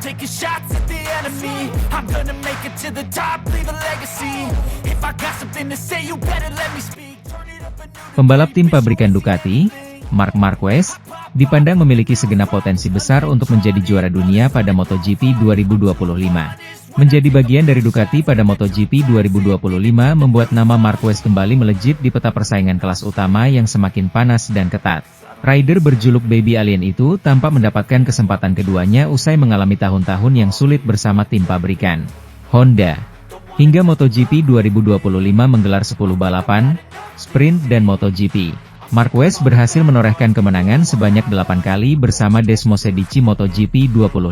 taking shots at the enemy. I'm gonna make it to the top, leave a legacy. If I got something to say, you better let me speak. Turn it up a new... Pembalap tim pabrikan Ducati, Marc Marquez, dipandang memiliki segenap potensi besar untuk menjadi juara dunia pada MotoGP 2025. Menjadi bagian dari Ducati pada MotoGP 2025 membuat nama Marquez kembali melejit di peta persaingan kelas utama yang semakin panas dan ketat. Rider berjuluk Baby Alien itu tampak mendapatkan kesempatan keduanya usai mengalami tahun-tahun yang sulit bersama tim pabrikan Honda. Hingga MotoGP 2025 menggelar 10 balapan, sprint dan MotoGP. Marquez berhasil menorehkan kemenangan sebanyak 8 kali bersama Desmosedici MotoGP 25.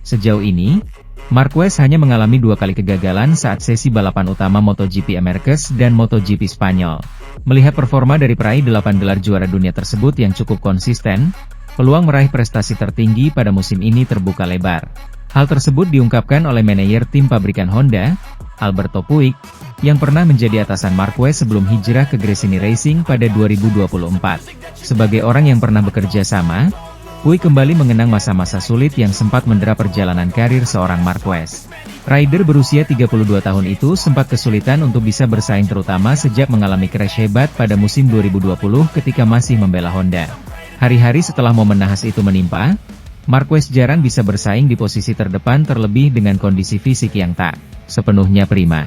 Sejauh ini, Marquez hanya mengalami 2 kali kegagalan saat sesi balapan utama MotoGP Americas dan MotoGP Spanyol. Melihat performa dari peraih 8 gelar juara dunia tersebut yang cukup konsisten, peluang meraih prestasi tertinggi pada musim ini terbuka lebar. Hal tersebut diungkapkan oleh manajer tim pabrikan Honda, Alberto Puig, yang pernah menjadi atasan Marquez sebelum hijrah ke Gresini Racing pada 2024. Sebagai orang yang pernah bekerja sama, Puig kembali mengenang masa-masa sulit yang sempat mendera perjalanan karir seorang Marquez. Rider berusia 32 tahun itu sempat kesulitan untuk bisa bersaing terutama sejak mengalami crash hebat pada musim 2020 ketika masih membela Honda. Hari-hari setelah momen nahas itu menimpa, Marquez jarang bisa bersaing di posisi terdepan terlebih dengan kondisi fisik yang tak sepenuhnya prima.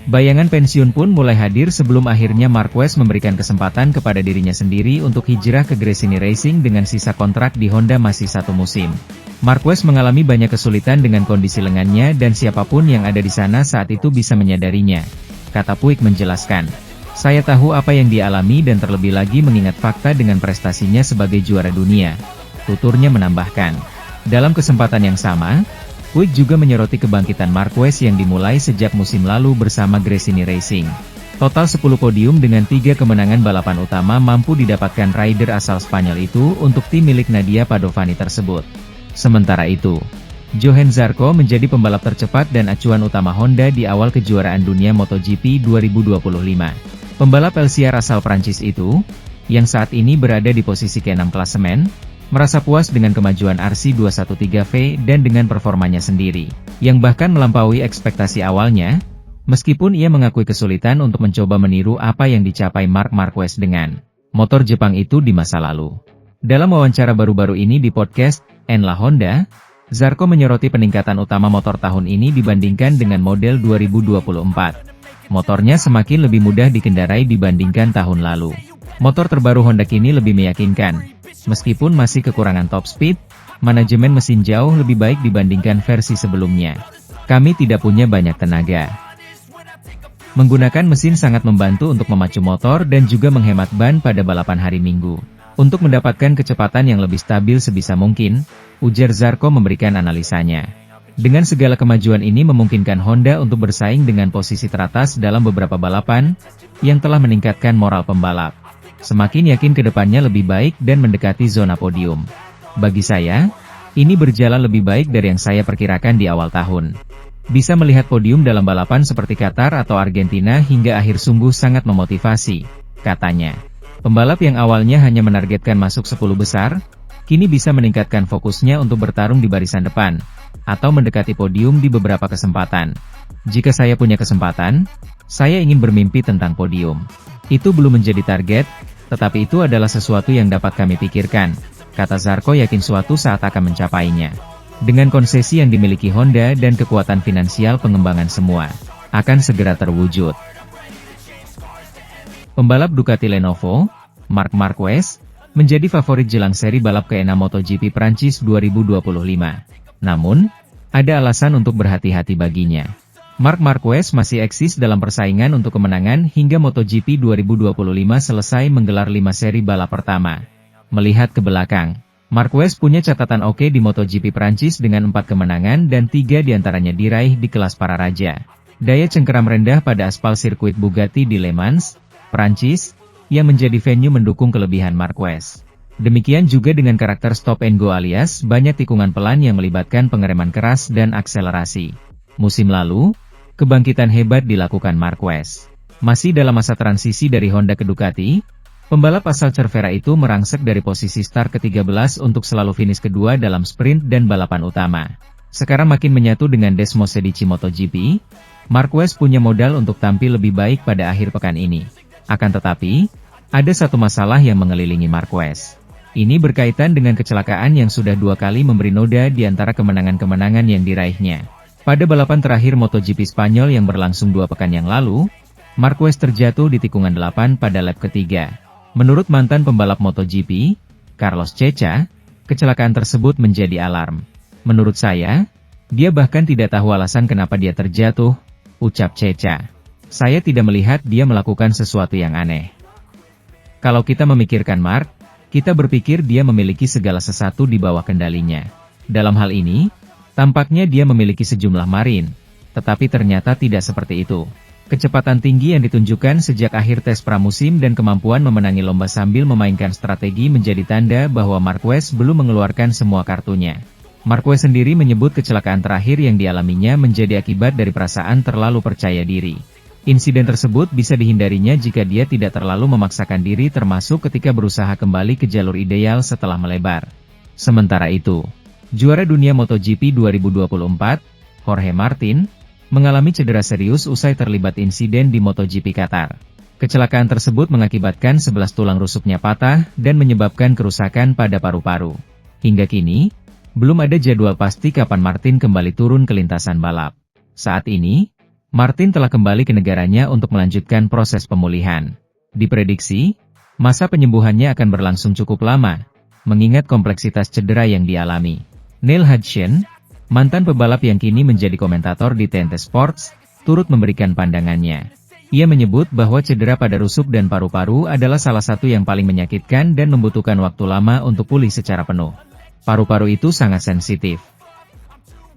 Bayangan pensiun pun mulai hadir sebelum akhirnya Marquez memberikan kesempatan kepada dirinya sendiri untuk hijrah ke Gresini Racing dengan sisa kontrak di Honda masih 1 musim. Marquez mengalami banyak kesulitan dengan kondisi lengannya dan siapapun yang ada di sana saat itu bisa menyadarinya. Kata Puig menjelaskan, "Saya tahu apa yang dialami dan terlebih lagi mengingat fakta dengan prestasinya sebagai juara dunia." Tuturnya menambahkan. Dalam kesempatan yang sama, Puig juga menyoroti kebangkitan Marquez yang dimulai sejak musim lalu bersama Gresini Racing. Total 10 podium dengan 3 kemenangan balapan utama mampu didapatkan rider asal Spanyol itu untuk tim milik Nadia Padovani tersebut. Sementara itu, Johann Zarco menjadi pembalap tercepat dan acuan utama Honda di awal kejuaraan dunia MotoGP 2025. Pembalap LCR asal Prancis itu, yang saat ini berada di posisi ke-6 klasemen, merasa puas dengan kemajuan RC213V dan dengan performanya sendiri, yang bahkan melampaui ekspektasi awalnya, meskipun ia mengakui kesulitan untuk mencoba meniru apa yang dicapai Marc Marquez dengan motor Jepang itu di masa lalu. Dalam wawancara baru-baru ini di podcast En La Honda, Zarco menyoroti peningkatan utama motor tahun ini dibandingkan dengan model 2024. Motornya semakin lebih mudah dikendarai dibandingkan tahun lalu. Motor terbaru Honda kini lebih meyakinkan. Meskipun masih kekurangan top speed, manajemen mesin jauh lebih baik dibandingkan versi sebelumnya. Kami tidak punya banyak tenaga. Menggunakan mesin sangat membantu untuk memacu motor dan juga menghemat ban pada balapan hari Minggu. Untuk mendapatkan kecepatan yang lebih stabil sebisa mungkin, ujar Zarco memberikan analisanya. Dengan segala kemajuan ini memungkinkan Honda untuk bersaing dengan posisi teratas dalam beberapa balapan, yang telah meningkatkan moral pembalap. Semakin yakin ke depannya lebih baik dan mendekati zona podium. Bagi saya, ini berjalan lebih baik dari yang saya perkirakan di awal tahun. Bisa melihat podium dalam balapan seperti Qatar atau Argentina hingga akhir sungguh sangat memotivasi, katanya. Pembalap yang awalnya hanya menargetkan masuk 10 besar, kini bisa meningkatkan fokusnya untuk bertarung di barisan depan, atau mendekati podium di beberapa kesempatan. Jika saya punya kesempatan, saya ingin bermimpi tentang podium. Itu belum menjadi target, tetapi itu adalah sesuatu yang dapat kami pikirkan, kata Zarco yakin suatu saat akan mencapainya. Dengan konsesi yang dimiliki Honda dan kekuatan finansial pengembangan semua, akan segera terwujud. Pembalap Ducati Lenovo, Marc Marquez, menjadi favorit jelang seri balap ke-6 MotoGP Prancis 2025. Namun, ada alasan untuk berhati-hati baginya. Marc Marquez masih eksis dalam persaingan untuk kemenangan hingga MotoGP 2025 selesai menggelar 5 seri balap pertama. Melihat ke belakang, Marquez punya catatan oke di MotoGP Prancis dengan 4 kemenangan dan 3 diantaranya diraih di kelas para raja. Daya cengkeram rendah pada aspal sirkuit Bugatti di Le Mans, Prancis, yang menjadi venue mendukung kelebihan Marquez. Demikian juga dengan karakter stop and go alias banyak tikungan pelan yang melibatkan pengereman keras dan akselerasi. Musim lalu, kebangkitan hebat dilakukan Marquez. Masih dalam masa transisi dari Honda ke Ducati, pembalap asal Cervera itu merangsek dari posisi start ke-13 untuk selalu finish kedua dalam sprint dan balapan utama. Sekarang makin menyatu dengan Desmosedici MotoGP, Marquez punya modal untuk tampil lebih baik pada akhir pekan ini. Akan tetapi, ada satu masalah yang mengelilingi Marquez. Ini berkaitan dengan kecelakaan yang sudah 2 kali memberi noda di antara kemenangan-kemenangan yang diraihnya. Pada balapan terakhir MotoGP Spanyol yang berlangsung 2 pekan yang lalu, Marquez terjatuh di tikungan 8 pada lap ketiga. Menurut mantan pembalap MotoGP, Carlos Ceca, kecelakaan tersebut menjadi alarm. Menurut saya, dia bahkan tidak tahu alasan kenapa dia terjatuh, ucap Ceca. Saya tidak melihat dia melakukan sesuatu yang aneh. Kalau kita memikirkan Mark, kita berpikir dia memiliki segala sesuatu di bawah kendalinya. Dalam hal ini, tampaknya dia memiliki sejumlah marin, tetapi ternyata tidak seperti itu. Kecepatan tinggi yang ditunjukkan sejak akhir tes pramusim dan kemampuan memenangi lomba sambil memainkan strategi menjadi tanda bahwa Marquez belum mengeluarkan semua kartunya. Marquez sendiri menyebut kecelakaan terakhir yang dialaminya menjadi akibat dari perasaan terlalu percaya diri. Insiden tersebut bisa dihindarinya jika dia tidak terlalu memaksakan diri termasuk ketika berusaha kembali ke jalur ideal setelah melebar. Sementara itu, juara dunia MotoGP 2024, Jorge Martin, mengalami cedera serius usai terlibat insiden di MotoGP Qatar. Kecelakaan tersebut mengakibatkan 11 tulang rusuknya patah dan menyebabkan kerusakan pada paru-paru. Hingga kini, belum ada jadwal pasti kapan Martin kembali turun ke lintasan balap. Saat ini, Martin telah kembali ke negaranya untuk melanjutkan proses pemulihan. Diprediksi, masa penyembuhannya akan berlangsung cukup lama, mengingat kompleksitas cedera yang dialami. Neil Hodgson, mantan pebalap yang kini menjadi komentator di TNT Sports, turut memberikan pandangannya. Ia menyebut bahwa cedera pada rusuk dan paru-paru adalah salah satu yang paling menyakitkan dan membutuhkan waktu lama untuk pulih secara penuh. Paru-paru itu sangat sensitif.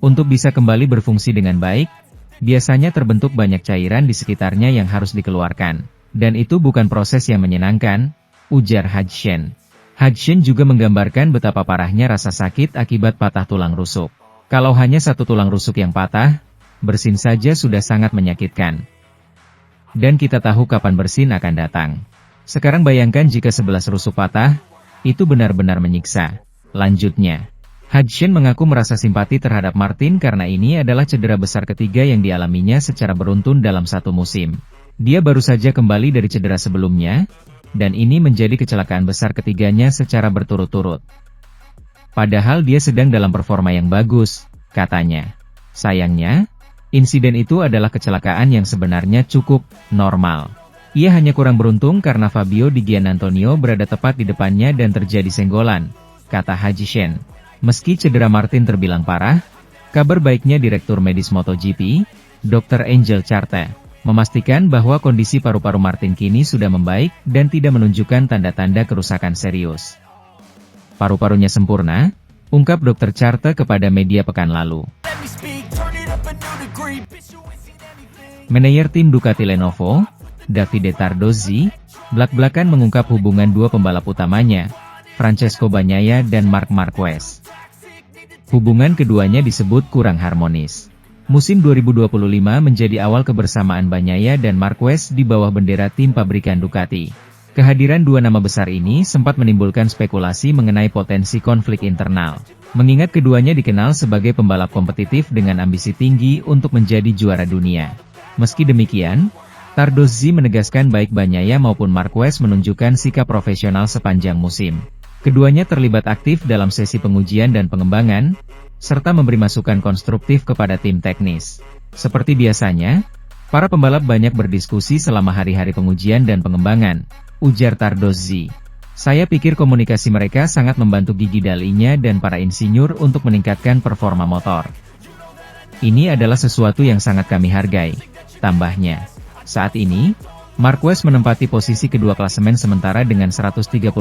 Untuk bisa kembali berfungsi dengan baik, biasanya terbentuk banyak cairan di sekitarnya yang harus dikeluarkan. Dan itu bukan proses yang menyenangkan, ujar Hodgson. Hodgson juga menggambarkan betapa parahnya rasa sakit akibat patah tulang rusuk. Kalau hanya satu tulang rusuk yang patah, bersin saja sudah sangat menyakitkan. Dan kita tahu kapan bersin akan datang. Sekarang bayangkan jika 11 rusuk patah, itu benar-benar menyiksa. Lanjutnya, Hodgson mengaku merasa simpati terhadap Martin karena ini adalah cedera besar ketiga yang dialaminya secara beruntun dalam satu musim. Dia baru saja kembali dari cedera sebelumnya, dan ini menjadi kecelakaan besar ketiganya secara berturut-turut. Padahal dia sedang dalam performa yang bagus, katanya. Sayangnya, insiden itu adalah kecelakaan yang sebenarnya cukup normal. Ia hanya kurang beruntung karena Fabio Di Giannantonio berada tepat di depannya dan terjadi senggolan, kata Hodgson. Meski cedera Martin terbilang parah, kabar baiknya Direktur Medis MotoGP, Dr. Angel Charte, memastikan bahwa kondisi paru-paru Martin kini sudah membaik dan tidak menunjukkan tanda-tanda kerusakan serius. Paru-parunya sempurna, ungkap Dr. Charte kepada media pekan lalu. Manajer tim Ducati Lenovo, Davide Tardozzi, belak-belakan mengungkap hubungan dua pembalap utamanya, Francesco Bagnaia dan Marc Marquez. Hubungan keduanya disebut kurang harmonis. Musim 2025 menjadi awal kebersamaan Bagnaia dan Marquez di bawah bendera tim pabrikan Ducati. Kehadiran dua nama besar ini sempat menimbulkan spekulasi mengenai potensi konflik internal. Mengingat keduanya dikenal sebagai pembalap kompetitif dengan ambisi tinggi untuk menjadi juara dunia. Meski demikian, Tardozzi menegaskan baik Bagnaia maupun Marquez menunjukkan sikap profesional sepanjang musim. Keduanya terlibat aktif dalam sesi pengujian dan pengembangan, serta memberi masukan konstruktif kepada tim teknis. Seperti biasanya, para pembalap banyak berdiskusi selama hari-hari pengujian dan pengembangan, ujar Tardozzi. Saya pikir komunikasi mereka sangat membantu Gigi Dalinya dan para insinyur untuk meningkatkan performa motor. Ini adalah sesuatu yang sangat kami hargai, tambahnya. Saat ini, Marquez menempati posisi kedua klasemen sementara dengan 139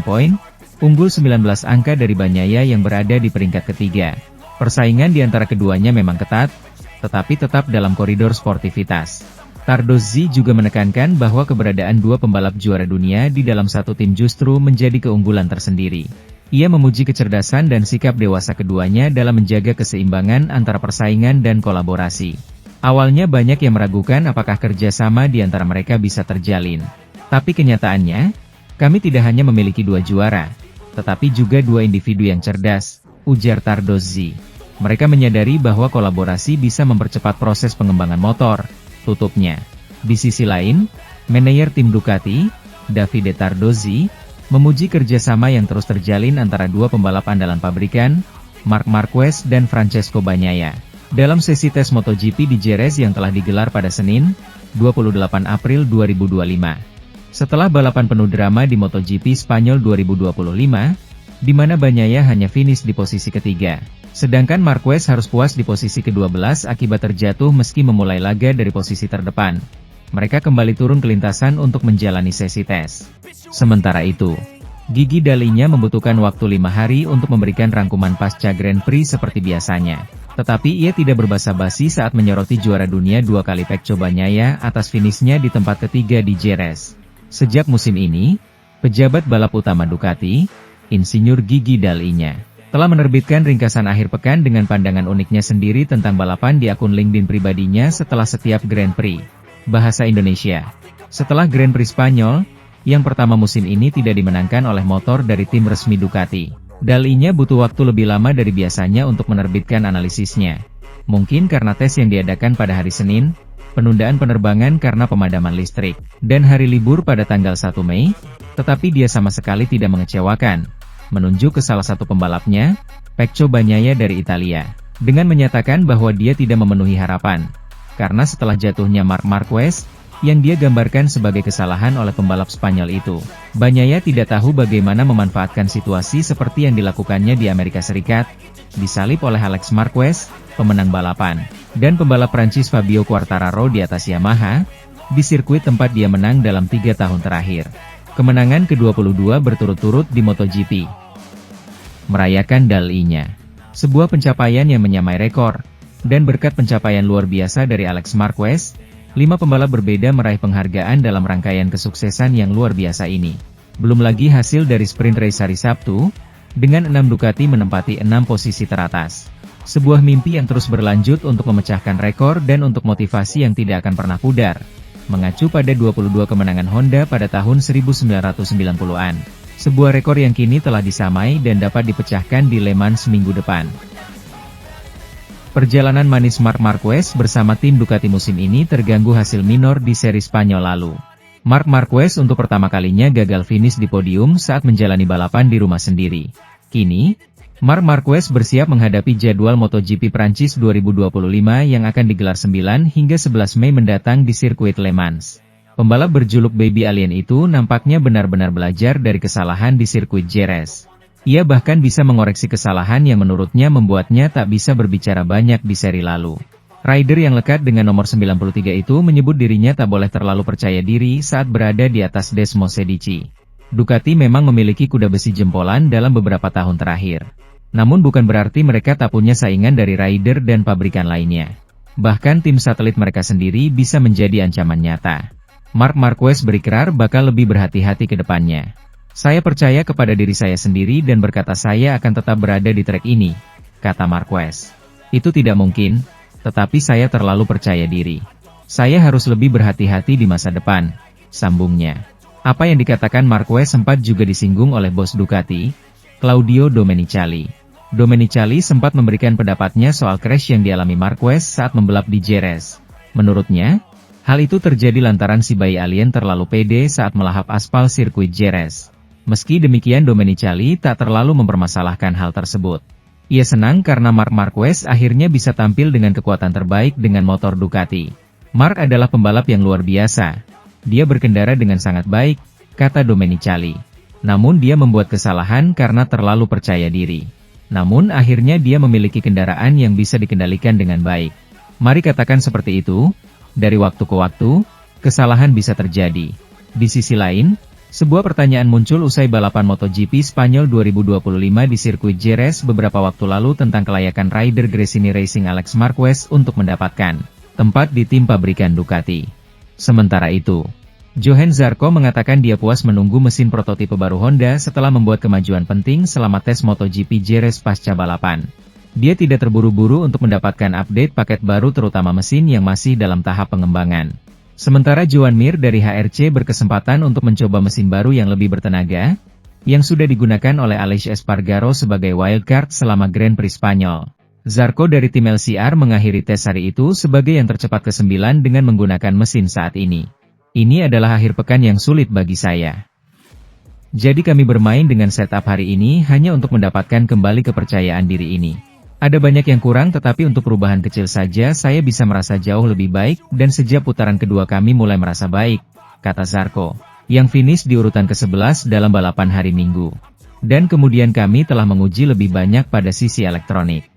poin, unggul 19 angka dari Bagnaia yang berada di peringkat ketiga. Persaingan di antara keduanya memang ketat, tetapi tetap dalam koridor sportivitas. Tardozzi juga menekankan bahwa keberadaan dua pembalap juara dunia di dalam satu tim justru menjadi keunggulan tersendiri. Ia memuji kecerdasan dan sikap dewasa keduanya dalam menjaga keseimbangan antara persaingan dan kolaborasi. Awalnya banyak yang meragukan apakah kerjasama di antara mereka bisa terjalin. Tapi kenyataannya, kami tidak hanya memiliki dua juara, tetapi juga dua individu yang cerdas, ujar Tardozzi. Mereka menyadari bahwa kolaborasi bisa mempercepat proses pengembangan motor, tutupnya. Di sisi lain, manajer tim Ducati, Davide Tardozzi, memuji kerjasama yang terus terjalin antara dua pembalap andalan pabrikan, Marc Marquez dan Francesco Bagnaia, dalam sesi tes MotoGP di Jerez yang telah digelar pada Senin, 28 April 2025. Setelah balapan penuh drama di MotoGP Spanyol 2025, di mana Bagnaia hanya finish di posisi ketiga, sedangkan Marquez harus puas di posisi ke-12 akibat terjatuh meski memulai laga dari posisi terdepan. Mereka kembali turun ke lintasan untuk menjalani sesi tes. Sementara itu, Gigi Dalinya membutuhkan waktu 5 hari untuk memberikan rangkuman pasca Grand Prix seperti biasanya. Tetapi ia tidak berbasa-basi saat menyoroti juara dunia 2 kali Pecco Bagnaia atas finishnya di tempat ketiga di Jerez. Sejak musim ini, pejabat balap utama Ducati, Insinyur Gigi Dalinya, telah menerbitkan ringkasan akhir pekan dengan pandangan uniknya sendiri tentang balapan di akun LinkedIn pribadinya setelah setiap Grand Prix. Bahasa Indonesia. Setelah Grand Prix Spanyol, yang pertama musim ini tidak dimenangkan oleh motor dari tim resmi Ducati, Dalinya butuh waktu lebih lama dari biasanya untuk menerbitkan analisisnya. Mungkin karena tes yang diadakan pada hari Senin, penundaan penerbangan karena pemadaman listrik, dan hari libur pada tanggal 1 Mei, tetapi dia sama sekali tidak mengecewakan. Menunjuk ke salah satu pembalapnya, Pecco Bagnaia dari Italia, dengan menyatakan bahwa dia tidak memenuhi harapan. Karena setelah jatuhnya Marc Marquez, yang dia gambarkan sebagai kesalahan oleh pembalap Spanyol itu, Bagnaia tidak tahu bagaimana memanfaatkan situasi seperti yang dilakukannya di Amerika Serikat, disalip oleh Alex Marquez, pemenang balapan, dan pembalap Prancis Fabio Quartararo di atas Yamaha, di sirkuit tempat dia menang dalam 3 tahun terakhir. Kemenangan ke-22 berturut-turut di MotoGP. Merayakan Dalinya, sebuah pencapaian yang menyamai rekor, dan berkat pencapaian luar biasa dari Alex Marquez, 5 pembalap berbeda meraih penghargaan dalam rangkaian kesuksesan yang luar biasa ini. Belum lagi hasil dari sprint race hari Sabtu, dengan 6 Ducati menempati 6 posisi teratas. Sebuah mimpi yang terus berlanjut untuk memecahkan rekor dan untuk motivasi yang tidak akan pernah pudar. Mengacu pada 22 kemenangan Honda pada tahun 1990-an. Sebuah rekor yang kini telah disamai dan dapat dipecahkan di Le Mans minggu depan. Perjalanan manis Marc Marquez bersama tim Ducati musim ini terganggu hasil minor di seri Spanyol lalu. Marc Marquez untuk pertama kalinya gagal finish di podium saat menjalani balapan di rumah sendiri. Kini, Marc Marquez bersiap menghadapi jadwal MotoGP Prancis 2025 yang akan digelar 9 hingga 11 Mei mendatang di sirkuit Le Mans. Pembalap berjuluk Baby Alien itu nampaknya benar-benar belajar dari kesalahan di sirkuit Jerez. Ia bahkan bisa mengoreksi kesalahan yang menurutnya membuatnya tak bisa berbicara banyak di seri lalu. Rider yang lekat dengan nomor 93 itu menyebut dirinya tak boleh terlalu percaya diri saat berada di atas Desmos Medici. Ducati memang memiliki kuda besi jempolan dalam beberapa tahun terakhir. Namun bukan berarti mereka tak punya saingan dari rider dan pabrikan lainnya. Bahkan tim satelit mereka sendiri bisa menjadi ancaman nyata. Marc Marquez berikerar bakal lebih berhati-hati ke depannya. Saya percaya kepada diri saya sendiri dan berkata saya akan tetap berada di trek ini, kata Marquez. Itu tidak mungkin, tetapi saya terlalu percaya diri. Saya harus lebih berhati-hati di masa depan, sambungnya. Apa yang dikatakan Marquez sempat juga disinggung oleh bos Ducati, Claudio Domenicali. Domenicali sempat memberikan pendapatnya soal crash yang dialami Marquez saat membalap di Jerez. Menurutnya, hal itu terjadi lantaran si bayi alien terlalu pede saat melahap aspal sirkuit Jerez. Meski demikian Domenicali tak terlalu mempermasalahkan hal tersebut. Ia senang karena Marc Marquez akhirnya bisa tampil dengan kekuatan terbaik dengan motor Ducati. Marc adalah pembalap yang luar biasa. Dia berkendara dengan sangat baik, kata Domenicali. Namun dia membuat kesalahan karena terlalu percaya diri. Namun akhirnya dia memiliki kendaraan yang bisa dikendalikan dengan baik. Mari katakan seperti itu, dari waktu ke waktu, kesalahan bisa terjadi. Di sisi lain, sebuah pertanyaan muncul usai balapan MotoGP Spanyol 2025 di sirkuit Jerez beberapa waktu lalu tentang kelayakan rider Gresini Racing Alex Marquez untuk mendapatkan tempat di tim pabrikan Ducati. Sementara itu, Johann Zarco mengatakan dia puas menunggu mesin prototipe baru Honda setelah membuat kemajuan penting selama tes MotoGP Jerez pasca balapan. Dia tidak terburu-buru untuk mendapatkan update paket baru terutama mesin yang masih dalam tahap pengembangan. Sementara Joan Mir dari HRC berkesempatan untuk mencoba mesin baru yang lebih bertenaga, yang sudah digunakan oleh Aleix Espargaro sebagai wildcard selama Grand Prix Spanyol. Zarco dari tim LCR mengakhiri tes hari itu sebagai yang tercepat ke-9 dengan menggunakan mesin saat ini. Ini adalah akhir pekan yang sulit bagi saya. Jadi kami bermain dengan setup hari ini hanya untuk mendapatkan kembali kepercayaan diri ini. Ada banyak yang kurang tetapi untuk perubahan kecil saja saya bisa merasa jauh lebih baik dan sejak putaran kedua kami mulai merasa baik, kata Zarco, yang finish di urutan ke-11 dalam balapan hari Minggu. Dan kemudian kami telah menguji lebih banyak pada sisi elektronik.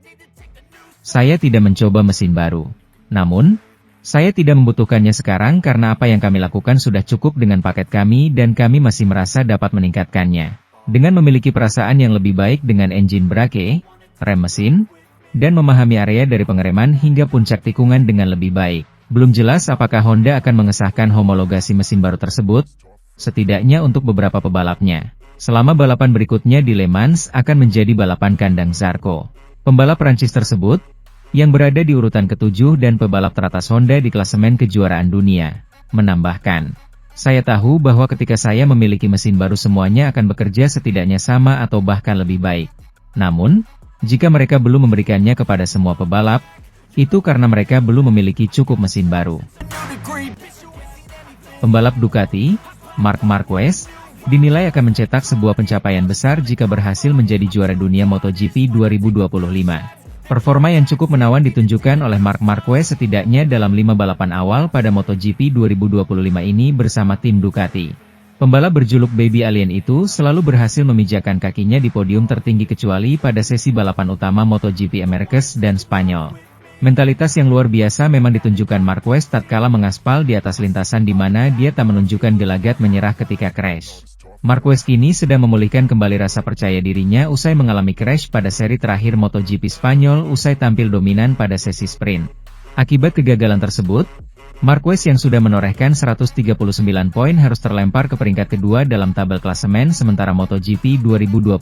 Saya tidak mencoba mesin baru. Namun, saya tidak membutuhkannya sekarang karena apa yang kami lakukan sudah cukup dengan paket kami dan kami masih merasa dapat meningkatkannya. Dengan memiliki perasaan yang lebih baik dengan engine brake, rem mesin, dan memahami area dari pengereman hingga puncak tikungan dengan lebih baik. Belum jelas apakah Honda akan mengesahkan homologasi mesin baru tersebut, setidaknya untuk beberapa pebalapnya. Selama balapan berikutnya di Le Mans akan menjadi balapan kandang Zarco. Pembalap Prancis tersebut, yang berada di urutan ke-7 dan pebalap teratas Honda di klasemen kejuaraan dunia, menambahkan, "Saya tahu bahwa ketika saya memiliki mesin baru semuanya akan bekerja setidaknya sama atau bahkan lebih baik. Namun, jika mereka belum memberikannya kepada semua pebalap, itu karena mereka belum memiliki cukup mesin baru." Pembalap Ducati, Marc Marquez, dinilai akan mencetak sebuah pencapaian besar jika berhasil menjadi juara dunia MotoGP 2025. Performa yang cukup menawan ditunjukkan oleh Marc Marquez setidaknya dalam 5 balapan awal pada MotoGP 2025 ini bersama tim Ducati. Pembalap berjuluk Baby Alien itu selalu berhasil memijakan kakinya di podium tertinggi kecuali pada sesi balapan utama MotoGP Americas dan Spanyol. Mentalitas yang luar biasa memang ditunjukkan Marquez tatkala mengaspal di atas lintasan di mana dia tak menunjukkan gelagat menyerah ketika crash. Marquez kini sedang memulihkan kembali rasa percaya dirinya usai mengalami crash pada seri terakhir MotoGP Spanyol usai tampil dominan pada sesi sprint. Akibat kegagalan tersebut, Marquez yang sudah menorehkan 139 poin harus terlempar ke peringkat kedua dalam tabel klasemen sementara MotoGP 2025.